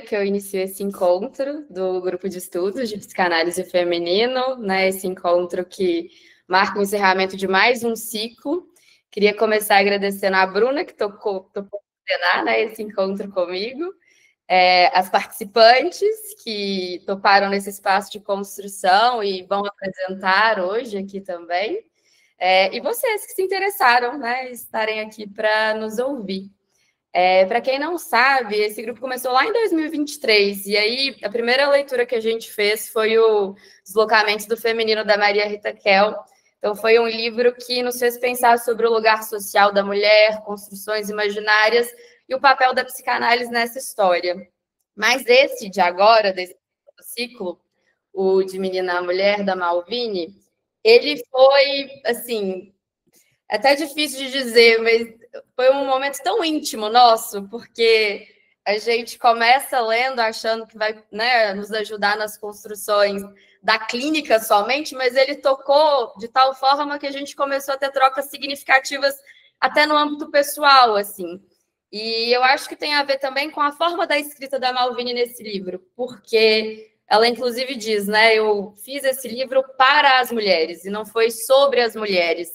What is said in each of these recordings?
Que eu inicio esse encontro do grupo de estudos de psicanálise feminino, né? Esse encontro que marca o encerramento de mais um ciclo. Queria começar agradecendo a Bruna, que topou coordenar, né, esse encontro comigo, as participantes que toparam nesse espaço de construção e vão apresentar hoje aqui também, e vocês que se interessaram, né, estarem aqui para nos ouvir. Para quem não sabe, esse grupo começou lá em 2023, e aí a primeira leitura que a gente fez foi o Deslocamentos do Feminino, da Maria Rita Kell. Então, foi um livro que nos fez pensar sobre o lugar social da mulher, construções imaginárias e o papel da psicanálise nessa história. Mas esse de agora, desse ciclo, o de Menina a Mulher, da Malvine, ele foi, assim, até difícil de dizer, mas foi um momento tão íntimo nosso, porque a gente começa lendo achando que vai, né, nos ajudar nas construções da clínica somente, mas ele tocou de tal forma que a gente começou a ter trocas significativas até no âmbito pessoal, assim. E eu acho que tem a ver também com a forma da escrita da Malvine nesse livro, porque ela inclusive diz, né, eu fiz esse livro para as mulheres e não foi sobre as mulheres.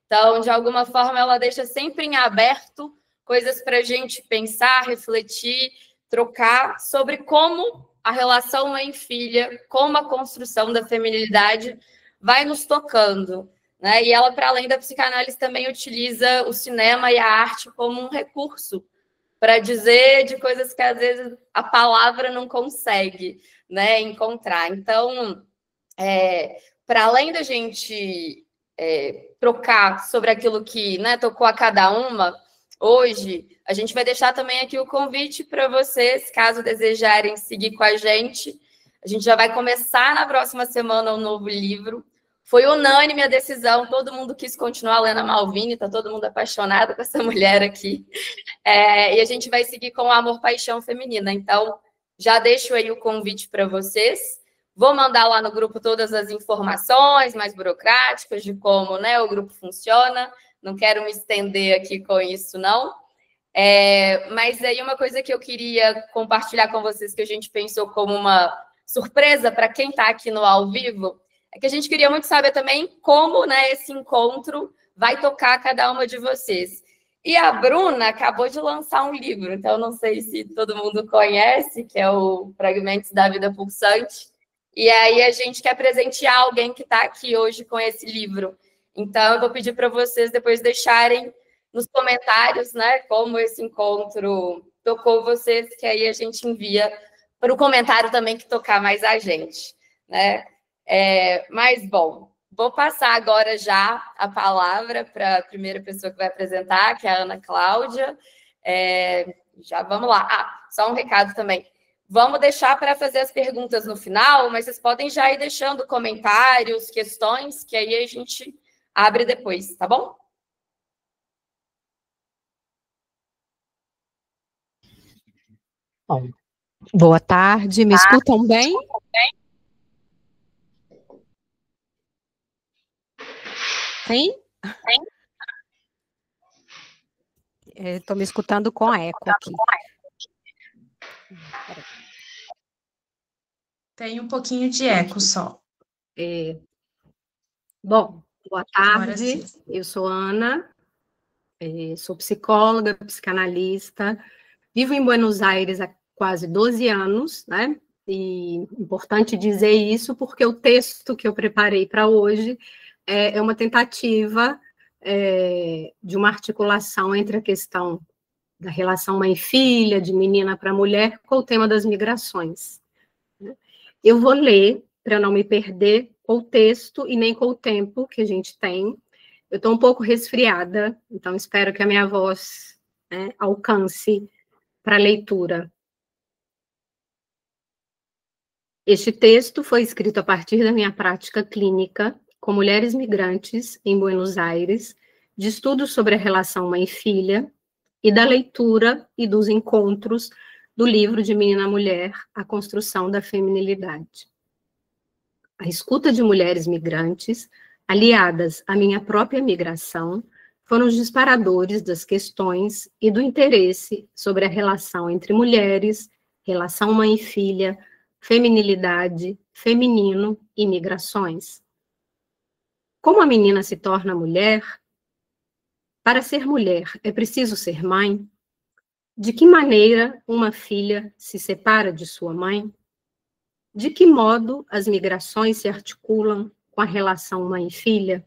Então, de alguma forma, ela deixa sempre em aberto coisas para a gente pensar, refletir, trocar sobre como a relação mãe-filha, como a construção da feminilidade vai nos tocando. Né? E ela, para além da psicanálise, também utiliza o cinema e a arte como um recurso para dizer de coisas que, às vezes, a palavra não consegue, né, encontrar. Então, para além da gente trocar sobre aquilo que, né, tocou a cada uma, hoje a gente vai deixar também aqui o convite para vocês, caso desejarem seguir com a gente. A gente já vai começar na próxima semana um novo livro. Foi unânime a decisão, todo mundo quis continuar lendo a Malvine, está todo mundo apaixonado com essa mulher aqui. E a gente vai seguir com o Amor, Paixão Feminina. Então, já deixo aí o convite para vocês. Vou mandar lá no grupo todas as informações mais burocráticas de como, né, o grupo funciona. Não quero me estender aqui com isso, não. Mas aí uma coisa que eu queria compartilhar com vocês, que a gente pensou como uma surpresa para quem está aqui no ao vivo, é que a gente queria muito saber também como, né, esse encontro vai tocar cada uma de vocês. E a Bruna acabou de lançar um livro, então não sei se todo mundo conhece, que é o Fragmentos da Vida Pulsante. E aí a gente quer presentear alguém que está aqui hoje com esse livro. Então, eu vou pedir para vocês depois deixarem nos comentários, né, como esse encontro tocou vocês, que aí a gente envia para o comentário também que tocar mais a gente, né? Mas, bom, vou passar agora já a palavra para a primeira pessoa que vai apresentar, que é a Ana Cláudia. Já vamos lá. Só um recado também. Vamos deixar para fazer as perguntas no final, mas vocês podem já ir deixando comentários, questões, que aí a gente abre depois, tá bom? Bom, boa tarde, me escutam bem? Sim? Estou me escutando com eco aqui. Tem um pouquinho de eco só. Bom, boa tarde, eu sou Ana, sou psicóloga, psicanalista, vivo em Buenos Aires há quase 12 anos, né? E importante dizer isso porque o texto que eu preparei para hoje é uma tentativa de uma articulação entre a questão da relação mãe-filha, de menina para mulher, com o tema das migrações. Eu vou ler, para não me perder, com o texto e nem com o tempo que a gente tem. Eu estou um pouco resfriada, então espero que a minha voz, né, alcance para a leitura. Este texto foi escrito a partir da minha prática clínica com mulheres migrantes em Buenos Aires, de estudos sobre a relação mãe-filha e da leitura e dos encontros do livro de Menina a Mulher, A Construção da Feminilidade. A escuta de mulheres migrantes, aliadas à minha própria migração, foram os disparadores das questões e do interesse sobre a relação entre mulheres, relação mãe e filha, feminilidade, feminino e migrações. Como a menina se torna mulher? Para ser mulher, é preciso ser mãe? De que maneira uma filha se separa de sua mãe? De que modo as migrações se articulam com a relação mãe e filha?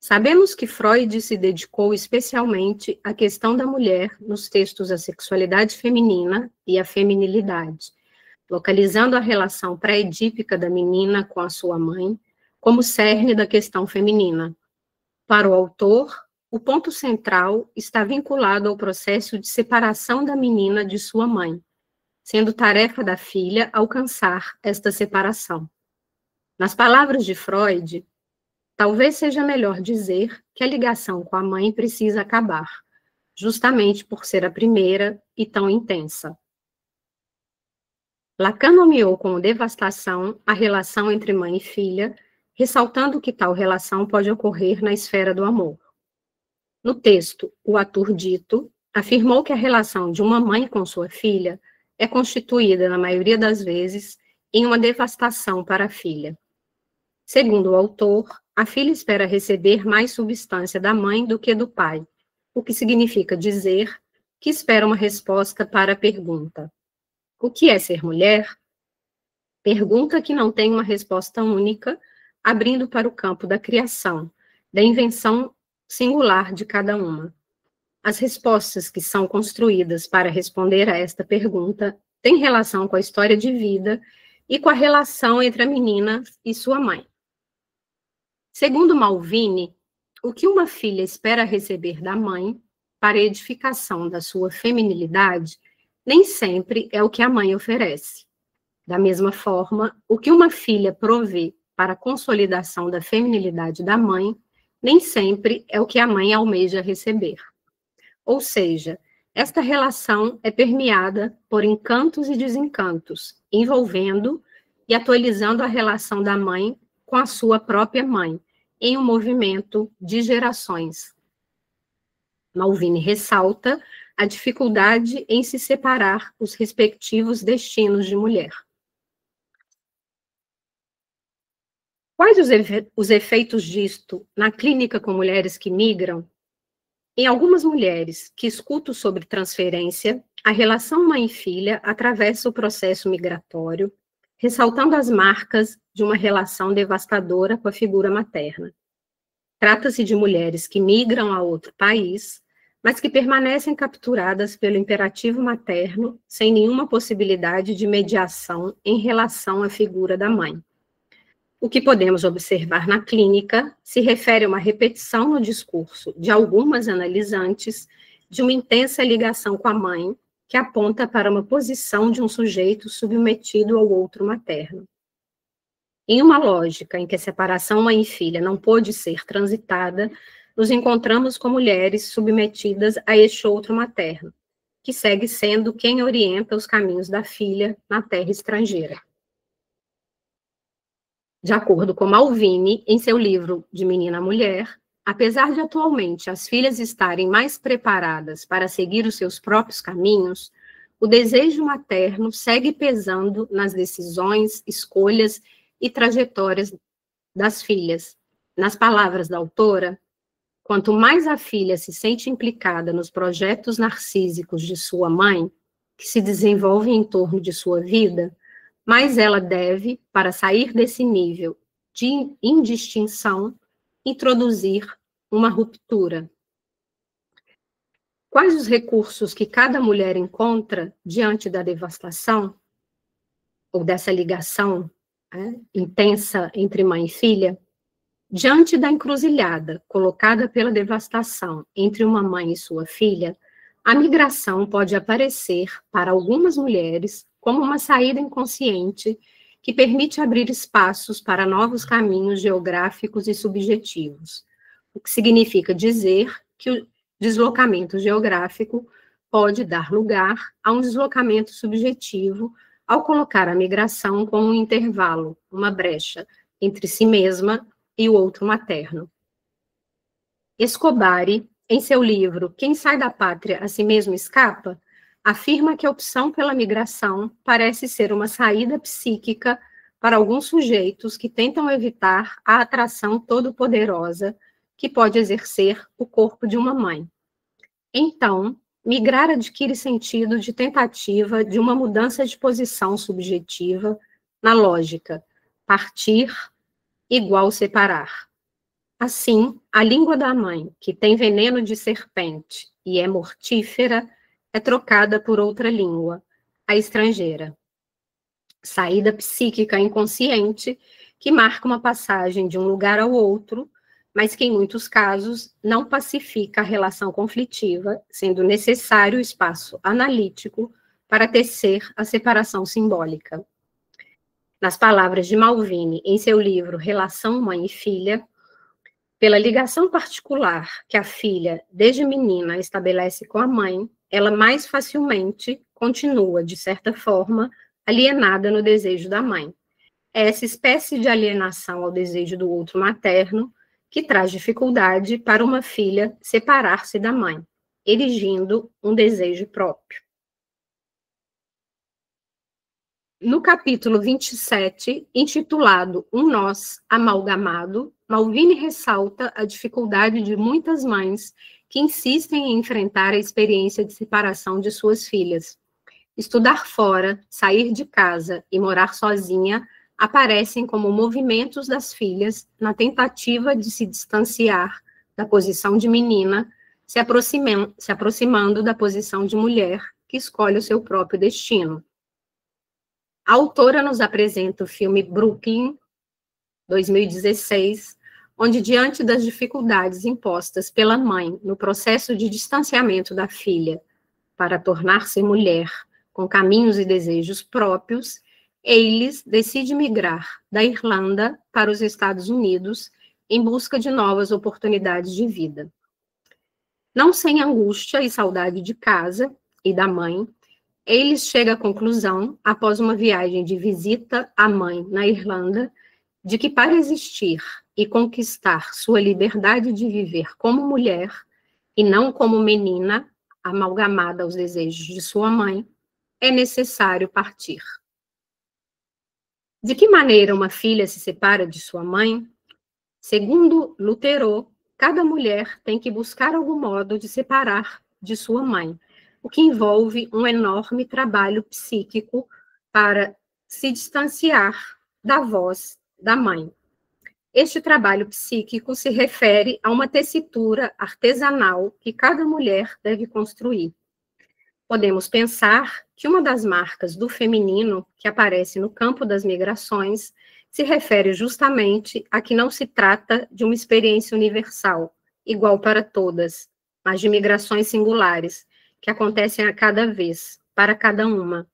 Sabemos que Freud se dedicou especialmente à questão da mulher nos textos A Sexualidade Feminina e a Feminilidade, localizando a relação pré-edípica da menina com a sua mãe como cerne da questão feminina. Para o autor, o ponto central está vinculado ao processo de separação da menina de sua mãe, sendo tarefa da filha alcançar esta separação. Nas palavras de Freud, talvez seja melhor dizer que a ligação com a mãe precisa acabar, justamente por ser a primeira e tão intensa. Lacan nomeou como devastação a relação entre mãe e filha, ressaltando que tal relação pode ocorrer na esfera do amor. No texto, o ator dito afirmou que a relação de uma mãe com sua filha é constituída, na maioria das vezes, em uma devastação para a filha. Segundo o autor, a filha espera receber mais substância da mãe do que do pai, o que significa dizer que espera uma resposta para a pergunta: o que é ser mulher? Pergunta que não tem uma resposta única, abrindo para o campo da criação, da invenção singular de cada uma. As respostas que são construídas para responder a esta pergunta têm relação com a história de vida e com a relação entre a menina e sua mãe. Segundo Malvini, o que uma filha espera receber da mãe para a edificação da sua feminilidade nem sempre é o que a mãe oferece. Da mesma forma, o que uma filha provê para a consolidação da feminilidade da mãe nem sempre é o que a mãe almeja receber. Ou seja, esta relação é permeada por encantos e desencantos, envolvendo e atualizando a relação da mãe com a sua própria mãe, em um movimento de gerações. Malvini ressalta a dificuldade em se separar os respectivos destinos de mulher. Quais os efeitos disto na clínica com mulheres que migram? Em algumas mulheres que escuto sobre transferência, a relação mãe e filha atravessa o processo migratório, ressaltando as marcas de uma relação devastadora com a figura materna. Trata-se de mulheres que migram a outro país, mas que permanecem capturadas pelo imperativo materno, sem nenhuma possibilidade de mediação em relação à figura da mãe. O que podemos observar na clínica se refere a uma repetição no discurso de algumas analisantes de uma intensa ligação com a mãe, que aponta para uma posição de um sujeito submetido ao outro materno. Em uma lógica em que a separação mãe e filha não pôde ser transitada, nos encontramos com mulheres submetidas a este outro materno, que segue sendo quem orienta os caminhos da filha na terra estrangeira. De acordo com Malvini, em seu livro De Menina a Mulher, apesar de atualmente as filhas estarem mais preparadas para seguir os seus próprios caminhos, o desejo materno segue pesando nas decisões, escolhas e trajetórias das filhas. Nas palavras da autora, quanto mais a filha se sente implicada nos projetos narcísicos de sua mãe, que se desenvolvem em torno de sua vida, mais ela deve, para sair desse nível de indistinção, introduzir uma ruptura. Quais os recursos que cada mulher encontra diante da devastação, ou dessa ligação intensa entre mãe e filha? Diante da encruzilhada colocada pela devastação entre uma mãe e sua filha, a migração pode aparecer, para algumas mulheres, como uma saída inconsciente que permite abrir espaços para novos caminhos geográficos e subjetivos, o que significa dizer que o deslocamento geográfico pode dar lugar a um deslocamento subjetivo ao colocar a migração como um intervalo, uma brecha, entre si mesma e o outro materno. Escobari, em seu livro Quem sai da pátria a si mesmo escapa, afirma que a opção pela migração parece ser uma saída psíquica para alguns sujeitos que tentam evitar a atração todo-poderosa que pode exercer o corpo de uma mãe. Então, migrar adquire sentido de tentativa de uma mudança de posição subjetiva na lógica partir igual separar. Assim, a língua da mãe, que tem veneno de serpente e é mortífera, é trocada por outra língua, a estrangeira. Saída psíquica inconsciente que marca uma passagem de um lugar ao outro, mas que em muitos casos não pacifica a relação conflitiva, sendo necessário o espaço analítico para tecer a separação simbólica. Nas palavras de Malvini, em seu livro Relação Mãe e Filha, pela ligação particular que a filha, desde menina, estabelece com a mãe, ela mais facilmente continua, de certa forma, alienada no desejo da mãe. É essa espécie de alienação ao desejo do outro materno que traz dificuldade para uma filha separar-se da mãe, erigindo um desejo próprio. No capítulo 27, intitulado Um Nós Amalgamado, Malvini ressalta a dificuldade de muitas mães que insistem em enfrentar a experiência de separação de suas filhas. Estudar fora, sair de casa e morar sozinha aparecem como movimentos das filhas na tentativa de se distanciar da posição de menina, se aproximando da posição de mulher que escolhe o seu próprio destino. A autora nos apresenta o filme Brooklyn, 2016, onde, diante das dificuldades impostas pela mãe no processo de distanciamento da filha para tornar-se mulher com caminhos e desejos próprios, Eilis decide migrar da Irlanda para os Estados Unidos em busca de novas oportunidades de vida. Não sem angústia e saudade de casa e da mãe, Eilis chega à conclusão, após uma viagem de visita à mãe na Irlanda, de que para existir e conquistar sua liberdade de viver como mulher, e não como menina, amalgamada aos desejos de sua mãe, é necessário partir. De que maneira uma filha se separa de sua mãe? Segundo Lutero, cada mulher tem que buscar algum modo de separar de sua mãe, o que envolve um enorme trabalho psíquico para se distanciar da voz da mãe. Este trabalho psíquico se refere a uma tessitura artesanal que cada mulher deve construir. Podemos pensar que uma das marcas do feminino que aparece no campo das migrações se refere justamente a que não se trata de uma experiência universal, igual para todas, mas de migrações singulares, que acontecem a cada vez, para cada uma.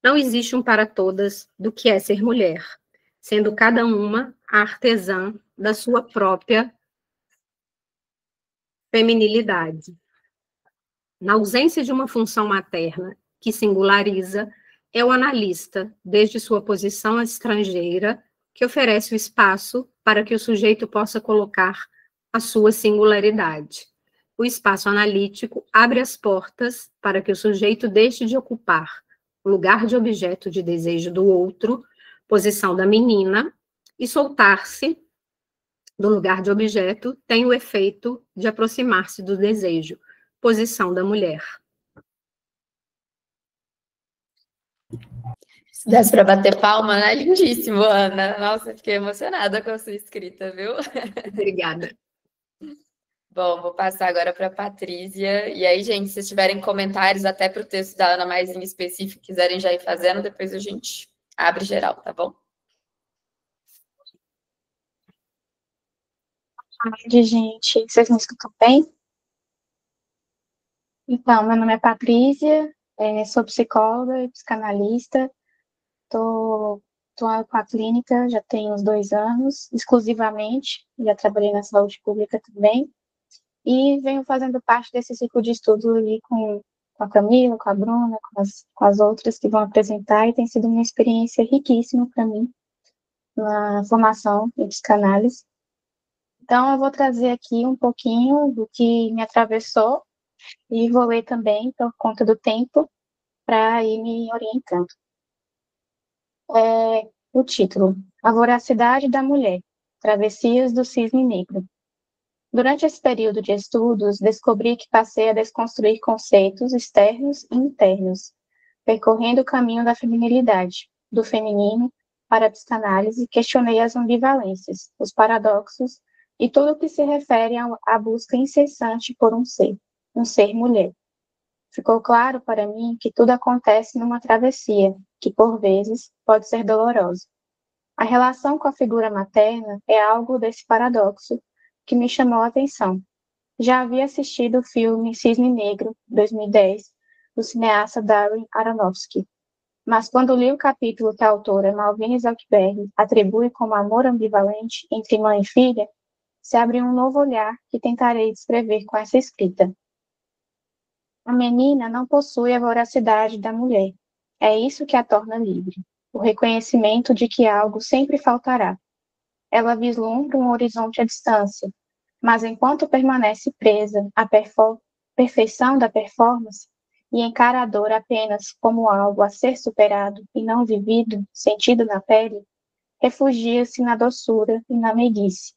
Não existe um para todas do que é ser mulher, sendo cada uma a artesã da sua própria feminilidade. Na ausência de uma função materna que singulariza, é o analista, desde sua posição estrangeira, que oferece o espaço para que o sujeito possa colocar a sua singularidade. O espaço analítico abre as portas para que o sujeito deixe de ocupar o lugar de objeto de desejo do outro, posição da menina, e soltar-se do lugar de objeto tem o efeito de aproximar-se do desejo, posição da mulher. Se desse para bater palma, né? Lindíssimo, Ana. Nossa, fiquei emocionada com a sua escrita, viu? Obrigada. Bom, vou passar agora para a Patrícia. E aí, gente, se tiverem comentários até para o texto da Ana mais em específico, quiserem já ir fazendo, depois a gente abre geral, tá bom? Boa tarde, gente. Vocês me escutam bem? Então, meu nome é Patrícia, sou psicóloga e psicanalista. Estou com a clínica já tem uns 2 anos, exclusivamente. Já trabalhei na saúde pública também. E venho fazendo parte desse ciclo de estudo ali com a Camila, com a Bruna, com as outras que vão apresentar, e tem sido uma experiência riquíssima para mim na formação em psicanálise. Então, eu vou trazer aqui um pouquinho do que me atravessou e vou ler também, por conta do tempo, para ir me orientando. O título: A Voracidade da Mulher, Travessias do Cisne Negro. Durante esse período de estudos, descobri que passei a desconstruir conceitos externos e internos, percorrendo o caminho da feminilidade, do feminino para a psicanálise, questionei as ambivalências, os paradoxos e tudo o que se refere à busca incessante por um ser mulher. Ficou claro para mim que tudo acontece numa travessia, que por vezes pode ser dolorosa. A relação com a figura materna é algo desse paradoxo que me chamou a atenção. Já havia assistido o filme Cisne Negro, 2010, do cineasta Darren Aronofsky, mas quando li o capítulo que a autora Malvine Zelkberg atribui como amor ambivalente entre mãe e filha, se abriu um novo olhar que tentarei descrever com essa escrita. A menina não possui a voracidade da mulher. É isso que a torna livre. O reconhecimento de que algo sempre faltará. Ela vislumbra um horizonte à distância, mas enquanto permanece presa à perfeição da performance e encara a dor apenas como algo a ser superado e não vivido, sentido na pele, refugia-se na doçura e na meiguice,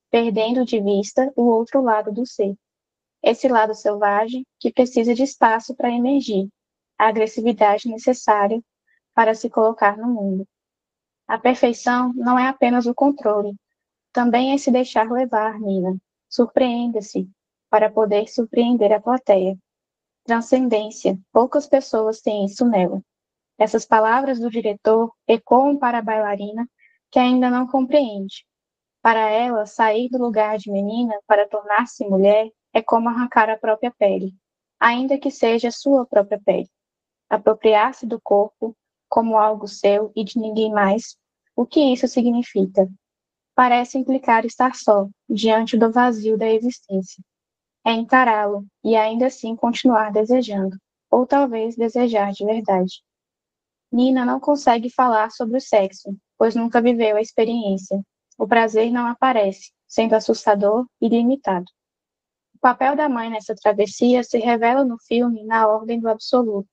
perdendo de vista o outro lado do ser. Esse lado selvagem que precisa de espaço para emergir, a agressividade necessária para se colocar no mundo. A perfeição não é apenas o controle, também é se deixar levar, Nina. Surpreenda-se, para poder surpreender a plateia. Transcendência, poucas pessoas têm isso nela. Essas palavras do diretor ecoam para a bailarina, que ainda não compreende. Para ela, sair do lugar de menina para tornar-se mulher é como arrancar a própria pele, ainda que seja a sua própria pele. Apropriar-se do corpo como algo seu e de ninguém mais, o que isso significa? Parece implicar estar só, diante do vazio da existência. É encará-lo e ainda assim continuar desejando, ou talvez desejar de verdade. Nina não consegue falar sobre o sexo, pois nunca viveu a experiência. O prazer não aparece, sendo assustador e limitado. O papel da mãe nessa travessia se revela no filme na ordem do absoluto.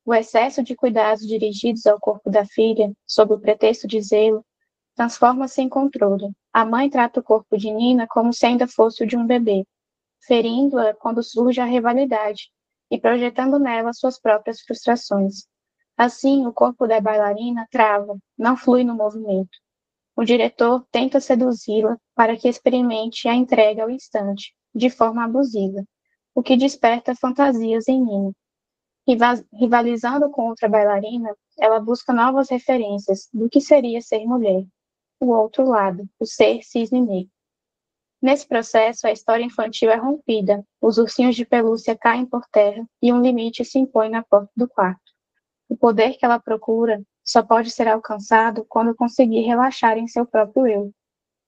O excesso de cuidados dirigidos ao corpo da filha, sob o pretexto de zelo, transforma-se em controle. A mãe trata o corpo de Nina como se ainda fosse o de um bebê, ferindo-a quando surge a rivalidade e projetando nela suas próprias frustrações. Assim, o corpo da bailarina trava, não flui no movimento. O diretor tenta seduzi-la para que experimente a entrega ao instante, de forma abusiva, o que desperta fantasias em Nina. Rivalizando com outra bailarina, ela busca novas referências do que seria ser mulher. O outro lado, o ser cisne negro. Nesse processo, a história infantil é rompida, os ursinhos de pelúcia caem por terra e um limite se impõe na porta do quarto. O poder que ela procura só pode ser alcançado quando conseguir relaxar em seu próprio eu.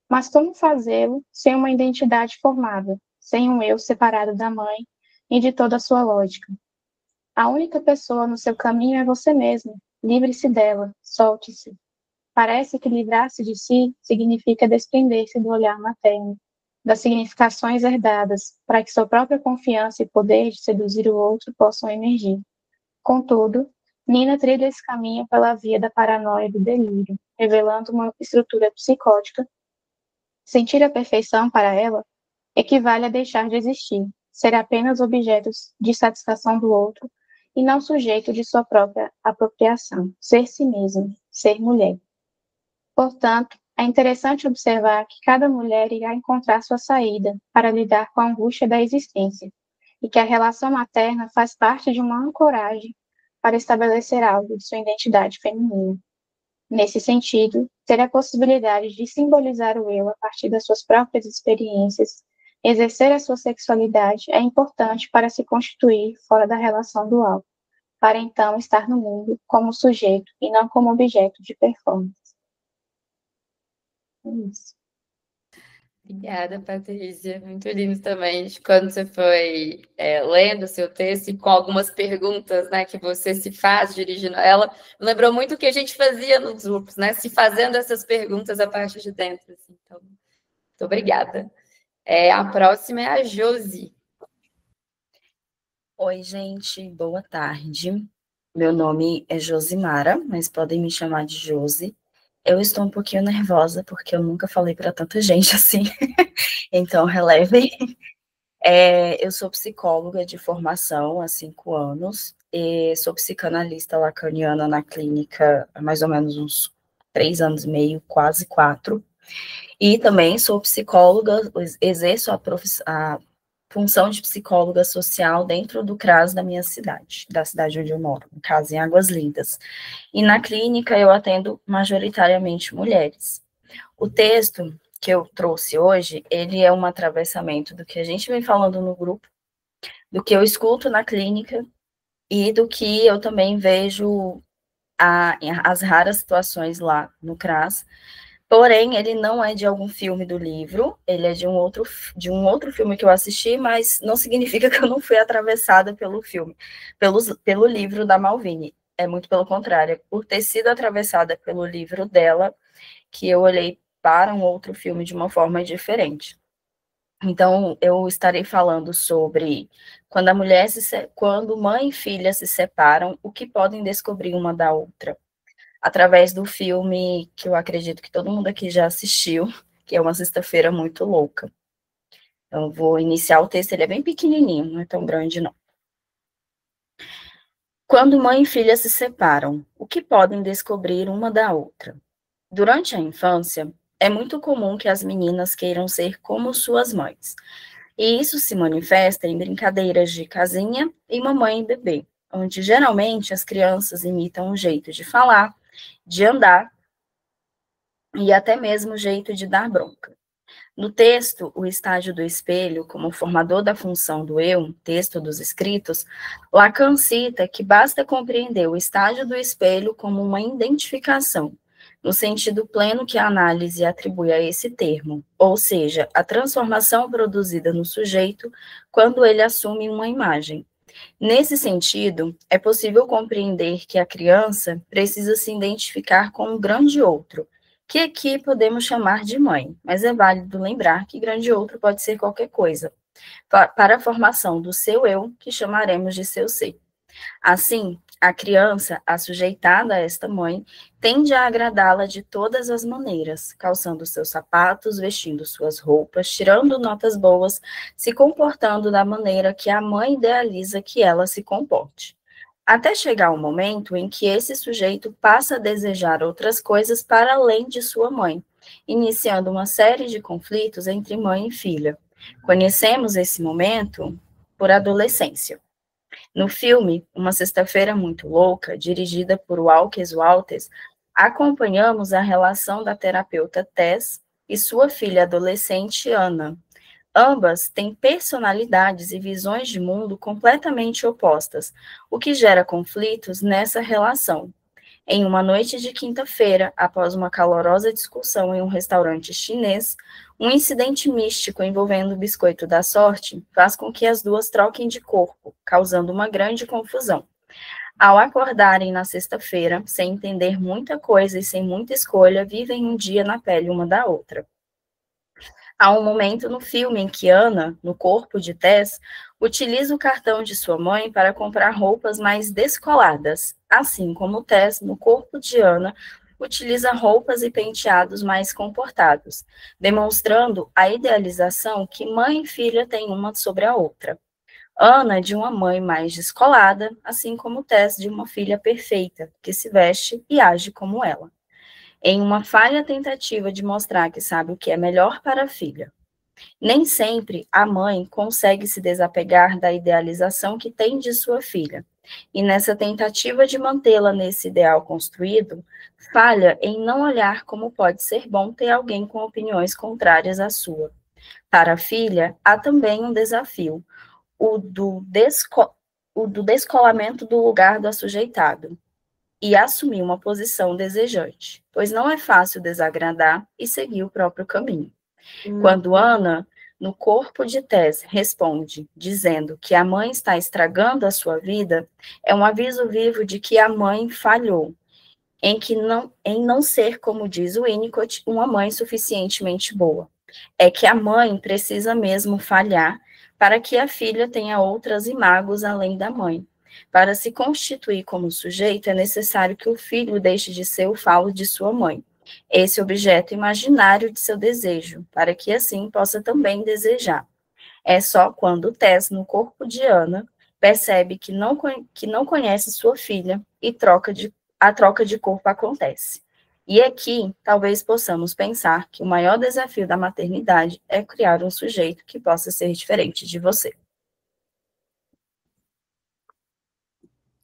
Mas como fazê-lo sem uma identidade formada, sem um eu separado da mãe e de toda a sua lógica? A única pessoa no seu caminho é você mesmo. Livre-se dela, solte-se. Parece que livrar-se de si significa desprender-se do olhar materno, das significações herdadas, para que sua própria confiança e poder de seduzir o outro possam emergir. Contudo, Nina trilha esse caminho pela via da paranoia e do delírio, revelando uma estrutura psicótica. Sentir a perfeição para ela equivale a deixar de existir, ser apenas objeto de satisfação do outro e não sujeito de sua própria apropriação, ser si mesmo, ser mulher. Portanto, é interessante observar que cada mulher irá encontrar sua saída para lidar com a angústia da existência, e que a relação materna faz parte de uma ancoragem para estabelecer algo de sua identidade feminina. Nesse sentido, ter a possibilidade de simbolizar o eu a partir das suas próprias experiências, exercer a sua sexualidade é importante para se constituir fora da relação dual, para então estar no mundo como sujeito e não como objeto de performance. É isso. Obrigada, Patrícia. Muito lindo também de quando você foi lendo o seu texto e com algumas perguntas, né, que você se faz dirigindo ela. Me lembrou muito o que a gente fazia nos grupos, né? Se fazendo essas perguntas a partir de dentro. Assim. Então, Muito obrigada. A próxima é a Josi. Oi, gente, boa tarde. Meu nome é Josimara, mas podem me chamar de Josi. Eu estou um pouquinho nervosa, porque eu nunca falei para tanta gente assim, então relevem. Eu sou psicóloga de formação há 5 anos, e sou psicanalista lacaniana na clínica há mais ou menos uns 3 anos e meio, quase 4. E também sou psicóloga, exerço a função de psicóloga social dentro do CRAS da minha cidade, da cidade onde eu moro, no caso em Águas Lindas. E na clínica eu atendo majoritariamente mulheres. O texto que eu trouxe hoje, ele é um atravessamento do que a gente vem falando no grupo, do que eu escuto na clínica e do que eu também vejo as raras situações lá no CRAS. Porém, ele não é de algum filme do livro, ele é de um outro filme que eu assisti, mas não significa que eu não fui atravessada pelo filme, pelo livro da Malvine. É muito pelo contrário, por ter sido atravessada pelo livro dela, que eu olhei para um outro filme de uma forma diferente. Então, eu estarei falando sobre quando mãe e filha se separam, o que podem descobrir uma da outra, através do filme que eu acredito que todo mundo aqui já assistiu, que é Uma Sexta-feira Muito Louca. Então, vou iniciar o texto, ele é bem pequenininho, não é tão grande, não. Quando mãe e filha se separam, o que podem descobrir uma da outra? Durante a infância, é muito comum que as meninas queiram ser como suas mães, e isso se manifesta em brincadeiras de casinha e mamãe e bebê, onde geralmente as crianças imitam o jeito de falar, de andar e até mesmo o jeito de dar bronca. No texto, o estágio do espelho, como formador da função do eu, texto dos escritos, Lacan cita que basta compreender o estágio do espelho como uma identificação, no sentido pleno que a análise atribui a esse termo, ou seja, a transformação produzida no sujeito quando ele assume uma imagem. Nesse sentido, é possível compreender que a criança precisa se identificar com um grande outro, que aqui podemos chamar de mãe, mas é válido lembrar que grande outro pode ser qualquer coisa, para a formação do seu eu, que chamaremos de seu ser. Assim, a criança, assujeitada a esta mãe, tende a agradá-la de todas as maneiras, calçando seus sapatos, vestindo suas roupas, tirando notas boas, se comportando da maneira que a mãe idealiza que ela se comporte. Até chegar o momento em que esse sujeito passa a desejar outras coisas para além de sua mãe, iniciando uma série de conflitos entre mãe e filha. Conhecemos esse momento por adolescência. No filme Uma Sexta-feira Muito Louca, dirigida por Walker Walters, acompanhamos a relação da terapeuta Tess e sua filha adolescente Ana. Ambas têm personalidades e visões de mundo completamente opostas, o que gera conflitos nessa relação. Em uma noite de quinta-feira, após uma calorosa discussão em um restaurante chinês, um incidente místico envolvendo o biscoito da sorte faz com que as duas troquem de corpo, causando uma grande confusão. Ao acordarem na sexta-feira, sem entender muita coisa e sem muita escolha, vivem um dia na pele uma da outra. Há um momento no filme em que Ana, no corpo de Tess, utiliza o cartão de sua mãe para comprar roupas mais descoladas, assim como Tess, no corpo de Ana, utiliza roupas e penteados mais comportados, demonstrando a idealização que mãe e filha têm uma sobre a outra. Ana de uma mãe mais descolada, assim como Tess de uma filha perfeita, que se veste e age como ela, em uma falha tentativa de mostrar que sabe o que é melhor para a filha. Nem sempre a mãe consegue se desapegar da idealização que tem de sua filha, e nessa tentativa de mantê-la nesse ideal construído, falha em não olhar como pode ser bom ter alguém com opiniões contrárias à sua. Para a filha, há também um desafio, o do descolamento do lugar do assujeitado, e assumir uma posição desejante, pois não é fácil desagradar e seguir o próprio caminho. Quando Ana, no corpo de Tess, responde, dizendo que a mãe está estragando a sua vida, é um aviso vivo de que a mãe falhou, em não ser, como diz o Winnicott, uma mãe suficientemente boa. É que a mãe precisa mesmo falhar para que a filha tenha outras imagos além da mãe. Para se constituir como sujeito, é necessário que o filho deixe de ser o falo de sua mãe, esse objeto imaginário de seu desejo, para que assim possa também desejar. É só quando Tess, no corpo de Ana, percebe que não conhece sua filha e a troca de corpo acontece. E aqui, talvez possamos pensar que o maior desafio da maternidade é criar um sujeito que possa ser diferente de você.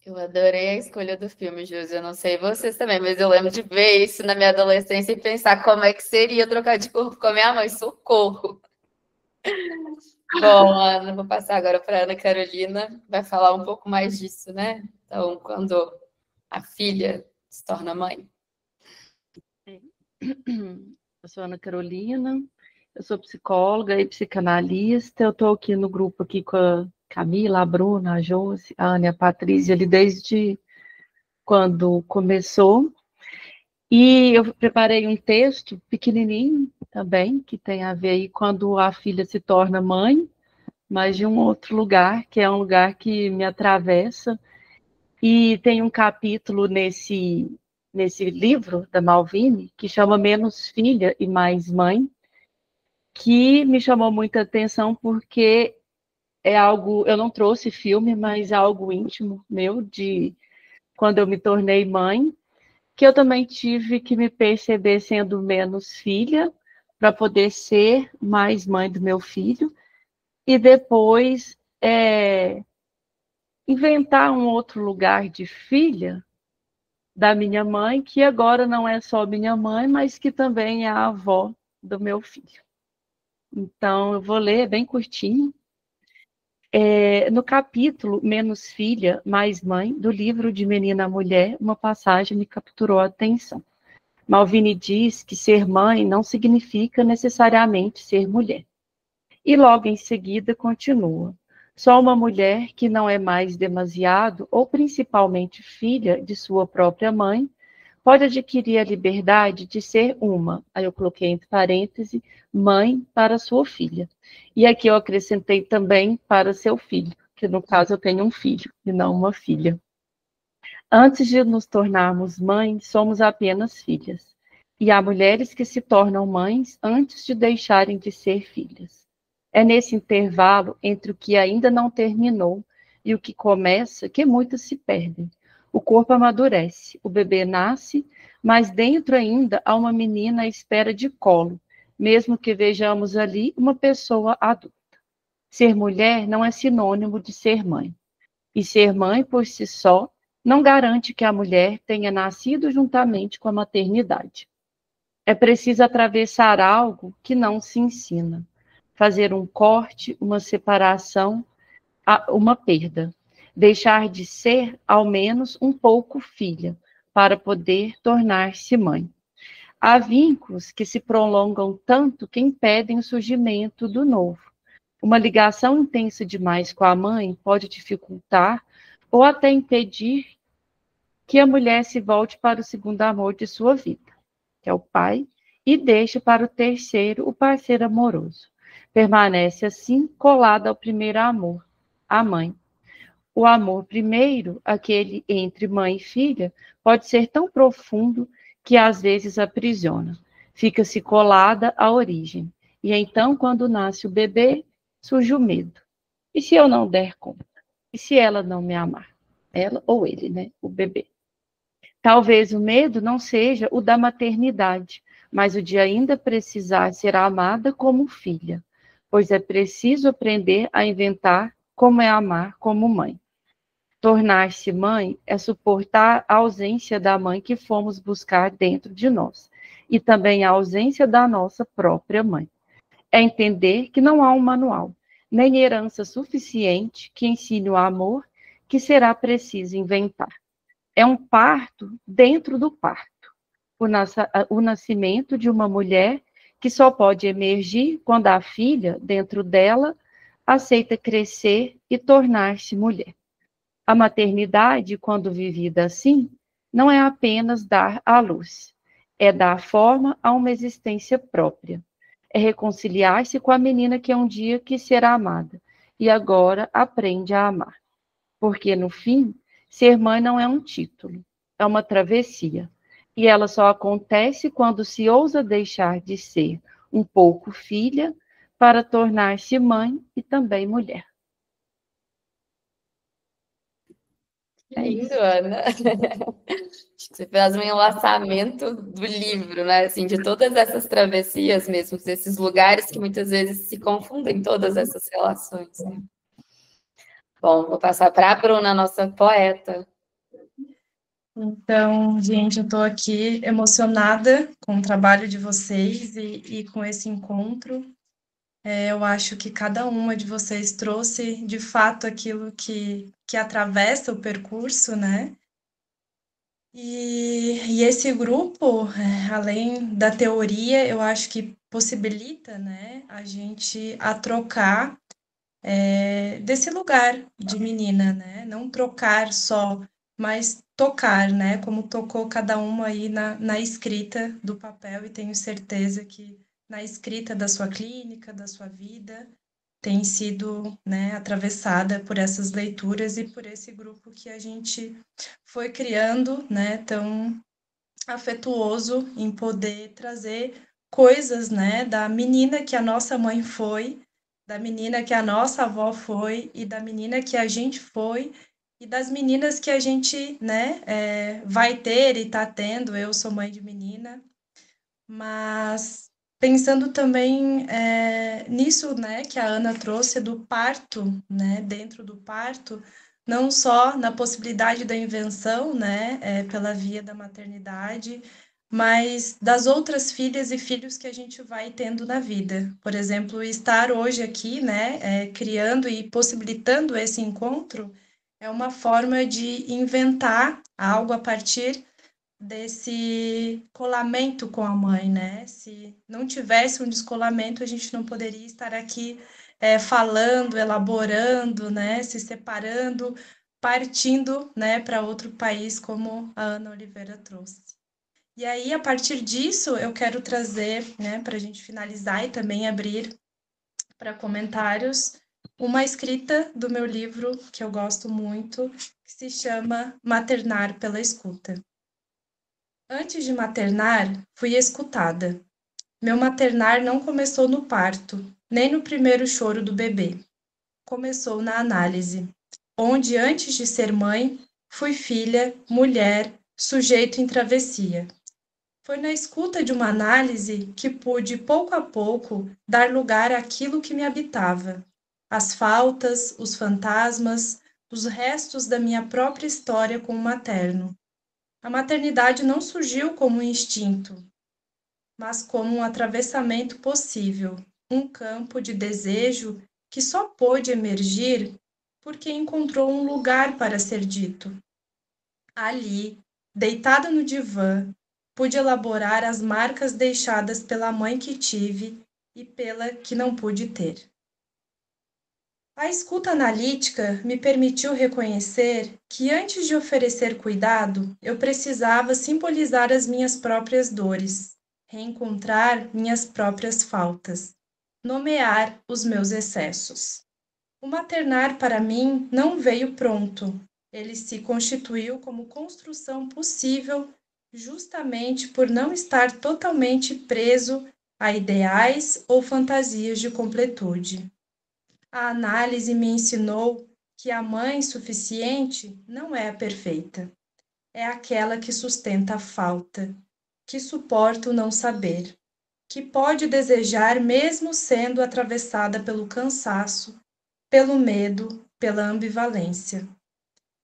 Eu adorei a escolha do filme, Júlio. Eu não sei vocês também, mas eu lembro de ver isso na minha adolescência e pensar como é que seria trocar de corpo com a minha mãe. Socorro! Bom, Ana, vou passar agora para a Ana Carolina, vai falar um pouco mais disso, né? Então, quando a filha se torna mãe. Eu sou Ana Carolina, eu sou psicóloga e psicanalista, eu estou aqui no grupo aqui com a Camila, a Bruna, a Josi, a Ana e a Patrícia, ali desde quando começou. E eu preparei um texto pequenininho também, que tem a ver aí quando a filha se torna mãe, mas de um outro lugar, que é um lugar que me atravessa. E tem um capítulo nesse livro da Malvine, que chama Menos Filha e Mais Mãe, que me chamou muita atenção porque é algo, eu não trouxe filme, mas é algo íntimo meu, de quando eu me tornei mãe, que eu também tive que me perceber sendo menos filha, para poder ser mais mãe do meu filho, e depois inventar um outro lugar de filha da minha mãe, que agora não é só minha mãe, mas que também é a avó do meu filho. Então, eu vou ler, é bem curtinho. No capítulo Menos Filha, Mais Mãe, do livro de Menina a Mulher, uma passagem me capturou a atenção. Malvine diz que ser mãe não significa necessariamente ser mulher. E logo em seguida continua. Só uma mulher que não é mais demasiado, ou principalmente filha de sua própria mãe, pode adquirir a liberdade de ser uma, aí eu coloquei entre parênteses, mãe para sua filha. E aqui eu acrescentei também para seu filho, que no caso eu tenho um filho e não uma filha. Antes de nos tornarmos mães, somos apenas filhas. E há mulheres que se tornam mães antes de deixarem de ser filhas. É nesse intervalo entre o que ainda não terminou e o que começa que muitas se perdem. O corpo amadurece, o bebê nasce, mas dentro ainda há uma menina à espera de colo, mesmo que vejamos ali uma pessoa adulta. Ser mulher não é sinônimo de ser mãe. E ser mãe, por si só, não garante que a mulher tenha nascido juntamente com a maternidade. É preciso atravessar algo que não se ensina. Fazer um corte, uma separação, uma perda. Deixar de ser, ao menos, um pouco filha, para poder tornar-se mãe. Há vínculos que se prolongam tanto que impedem o surgimento do novo. Uma ligação intensa demais com a mãe pode dificultar ou até impedir que a mulher se volte para o segundo amor de sua vida, que é o pai, e deixe para o terceiro o parceiro amoroso. Permanece assim colada ao primeiro amor, a mãe. O amor primeiro, aquele entre mãe e filha, pode ser tão profundo que às vezes aprisiona. Fica-se colada à origem. E então, quando nasce o bebê, surge o medo. E se eu não der conta? E se ela não me amar? Ela ou ele, né? O bebê. Talvez o medo não seja o da maternidade, mas o de ainda precisar ser amada como filha, pois é preciso aprender a inventar como é amar como mãe. Tornar-se mãe é suportar a ausência da mãe que fomos buscar dentro de nós, e também a ausência da nossa própria mãe. É entender que não há um manual, nem herança suficiente que ensine o amor que será preciso inventar. É um parto dentro do parto, o nascimento de uma mulher que só pode emergir quando a filha, dentro dela, aceita crescer e tornar-se mulher. A maternidade, quando vivida assim, não é apenas dar à luz, é dar forma a uma existência própria. é reconciliar-se com a menina que um dia quis ser amada e agora aprende a amar. Porque, no fim, ser mãe não é um título, é uma travessia. E ela só acontece quando se ousa deixar de ser um pouco filha para tornar-se mãe e também mulher. Lindo, Ana. Acho que você fez um enlaçamento do livro, né? Assim, de todas essas travessias mesmo, desses lugares que muitas vezes se confundem todas essas relações, né? Bom, vou passar para a Bruna, nossa poeta. Então, gente, eu estou aqui emocionada com o trabalho de vocês e com esse encontro. Eu acho que cada uma de vocês trouxe, de fato, aquilo que atravessa o percurso, né? E esse grupo, além da teoria, eu acho que possibilita, né, a gente a trocar desse lugar de menina, né? Não trocar só, mas tocar, né? Como tocou cada uma aí na escrita do papel, e tenho certeza que na escrita da sua clínica, da sua vida, tem sido, né, atravessada por essas leituras e por esse grupo que a gente foi criando, né, tão afetuoso em poder trazer coisas, né, da menina que a nossa mãe foi, da menina que a nossa avó foi e da menina que a gente foi e das meninas que a gente, né, vai ter e está tendo. Eu sou mãe de menina, mas pensando também nisso, né, que a Ana trouxe do parto, né, dentro do parto, não só na possibilidade da invenção, né, pela via da maternidade, mas das outras filhas e filhos que a gente vai tendo na vida. Por exemplo, estar hoje aqui, né, criando e possibilitando esse encontro é uma forma de inventar algo a partir desse colamento com a mãe, né? Se não tivesse um descolamento, a gente não poderia estar aqui falando, elaborando, né? Se separando, partindo, né, para outro país, como a Ana Oliveira trouxe. E aí, a partir disso, eu quero trazer, né, para a gente finalizar e também abrir para comentários, uma escrita do meu livro, que eu gosto muito, que se chama Maternar pela Escuta. Antes de maternar, fui escutada. Meu maternar não começou no parto, nem no primeiro choro do bebê. Começou na análise, onde antes de ser mãe, fui filha, mulher, sujeito em travessia. Foi na escuta de uma análise que pude, pouco a pouco, dar lugar àquilo que me habitava. As faltas, os fantasmas, os restos da minha própria história com o materno. A maternidade não surgiu como um instinto, mas como um atravessamento possível, um campo de desejo que só pôde emergir porque encontrou um lugar para ser dito. Ali, deitada no divã, pude elaborar as marcas deixadas pela mãe que tive e pela que não pude ter. A escuta analítica me permitiu reconhecer que, antes de oferecer cuidado, eu precisava simbolizar as minhas próprias dores, reencontrar minhas próprias faltas, nomear os meus excessos. O maternar, para mim, não veio pronto. Ele se constituiu como construção possível justamente por não estar totalmente preso a ideais ou fantasias de completude. A análise me ensinou que a mãe suficiente não é a perfeita. É aquela que sustenta a falta, que suporta o não saber, que pode desejar mesmo sendo atravessada pelo cansaço, pelo medo, pela ambivalência.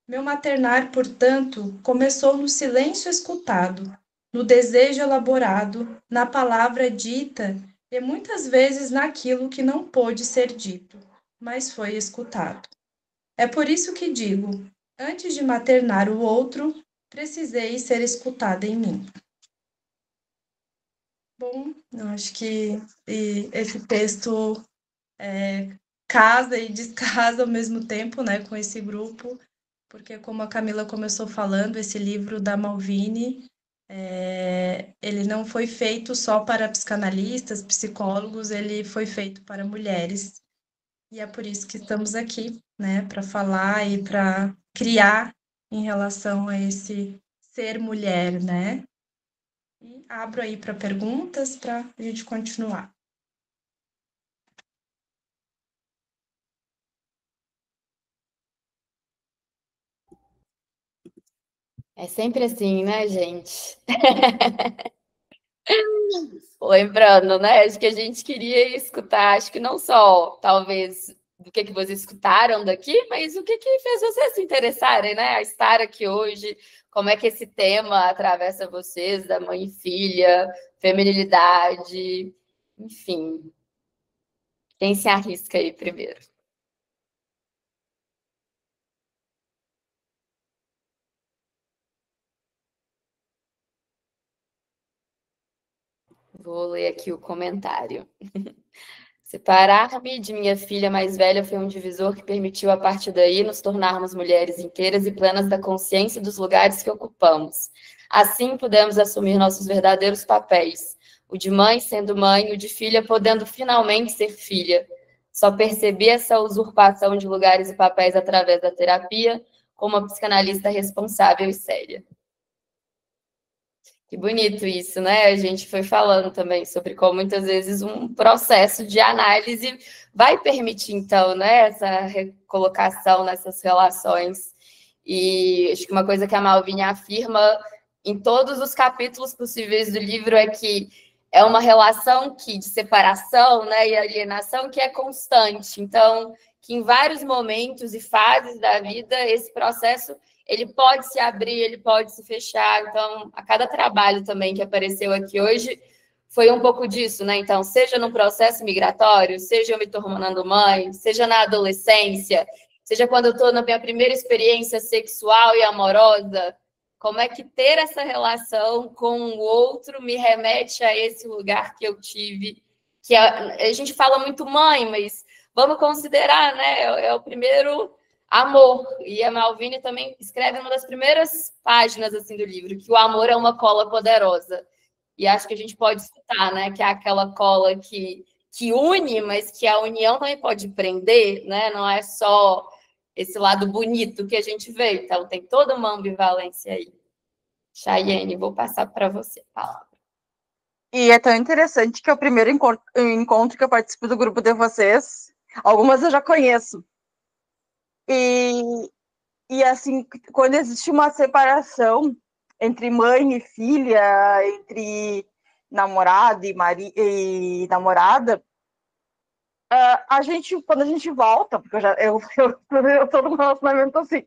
Meu maternar, portanto, começou no silêncio escutado, no desejo elaborado, na palavra dita e muitas vezes naquilo que não pôde ser dito, mas foi escutado. É por isso que digo, antes de maternar o outro, precisei ser escutada em mim. Bom, eu acho que esse texto casa e descasa ao mesmo tempo, né, com esse grupo, porque como a Camila começou falando, esse livro da Malvine ele não foi feito só para psicanalistas, psicólogos, ele foi feito para mulheres. E é por isso que estamos aqui, né, para falar e para criar em relação a esse ser mulher, né? E abro aí para perguntas para a gente continuar. É sempre assim, né, gente? Lembrando, né? Acho que a gente queria escutar, acho que não só, talvez, do que vocês escutaram daqui, mas o que fez vocês se interessarem, né? A estar aqui hoje, como é que esse tema atravessa vocês, da mãe e filha, feminilidade, enfim. Quem se arrisca aí primeiro? Vou ler aqui o comentário. Separar-me de minha filha mais velha foi um divisor que permitiu, a partir daí, nos tornarmos mulheres inteiras e plenas da consciência dos lugares que ocupamos. Assim, pudemos assumir nossos verdadeiros papéis. O de mãe sendo mãe, o de filha podendo finalmente ser filha. Só percebi essa usurpação de lugares e papéis através da terapia, como uma psicanalista responsável e séria. Que bonito isso, né? A gente foi falando também sobre como muitas vezes um processo de análise vai permitir, então, né, essa recolocação nessas relações. E acho que uma coisa que a Malvine afirma em todos os capítulos possíveis do livro é que é uma relação de separação, né, e alienação que é constante. Então, que em vários momentos e fases da vida, esse processo ele pode se abrir, ele pode se fechar. Então, a cada trabalho também que apareceu aqui hoje foi um pouco disso, né? Então, seja no processo migratório, seja eu me tornando mãe, seja na adolescência, seja quando eu estou na minha primeira experiência sexual e amorosa, como é que ter essa relação com o outro me remete a esse lugar que eu tive, que a gente fala muito mãe, mas vamos considerar, né? É o primeiro amor. E a Malvine também escreve uma das primeiras páginas assim do livro, que o amor é uma cola poderosa. E acho que a gente pode escutar, né? Que é aquela cola que une, mas que a união também pode prender, né? Não é só esse lado bonito que a gente vê. Então, tem toda uma ambivalência aí. Chayane, vou passar para você a palavra. E é tão interessante que é o primeiro encontro que eu participo do grupo de vocês. Algumas eu já conheço. E assim, quando existe uma separação entre mãe e filha, entre namorado e namorada, a gente, quando a gente volta, porque eu tô num relacionamento assim,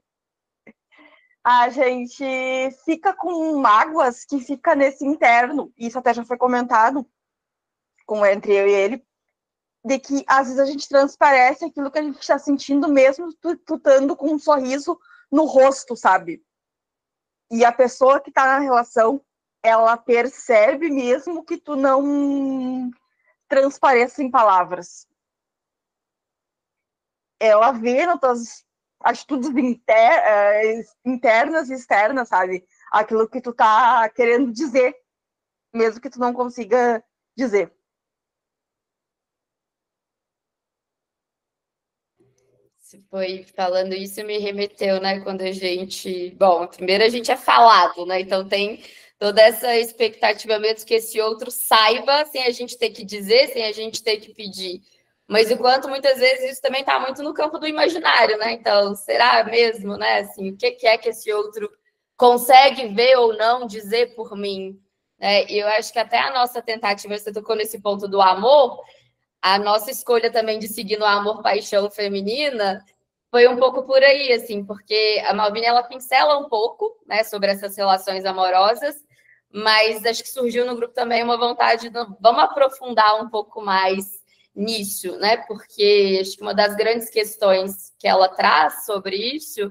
a gente fica com mágoas que fica nesse interno, isso até já foi comentado entre eu e ele, de que às vezes a gente transparece aquilo que a gente está sentindo mesmo tu estando com um sorriso no rosto, sabe? E a pessoa que está na relação, ela percebe mesmo que tu não transpareça em palavras. Ela vê nas tuas atitudes internas e externas, sabe? Aquilo que tu tá querendo dizer, mesmo que tu não consiga dizer. Foi falando isso, me remeteu, né? Quando a gente... Bom, primeiro a gente é falado, né? Então tem toda essa expectativa mesmo que esse outro saiba, sem a gente ter que dizer, sem a gente ter que pedir. Mas o quanto muitas vezes isso também está muito no campo do imaginário, né? Então, será mesmo, né? Assim, o que é que esse outro consegue ver ou não dizer por mim? E eu acho que até a nossa tentativa, você tocou nesse ponto do amor, a nossa escolha também de seguir no amor-paixão feminina foi um pouco por aí, assim, porque a Malvine, ela pincela um pouco, né, sobre essas relações amorosas, mas acho que surgiu no grupo também uma vontade de vamos aprofundar um pouco mais nisso, né, porque acho que uma das grandes questões que ela traz sobre isso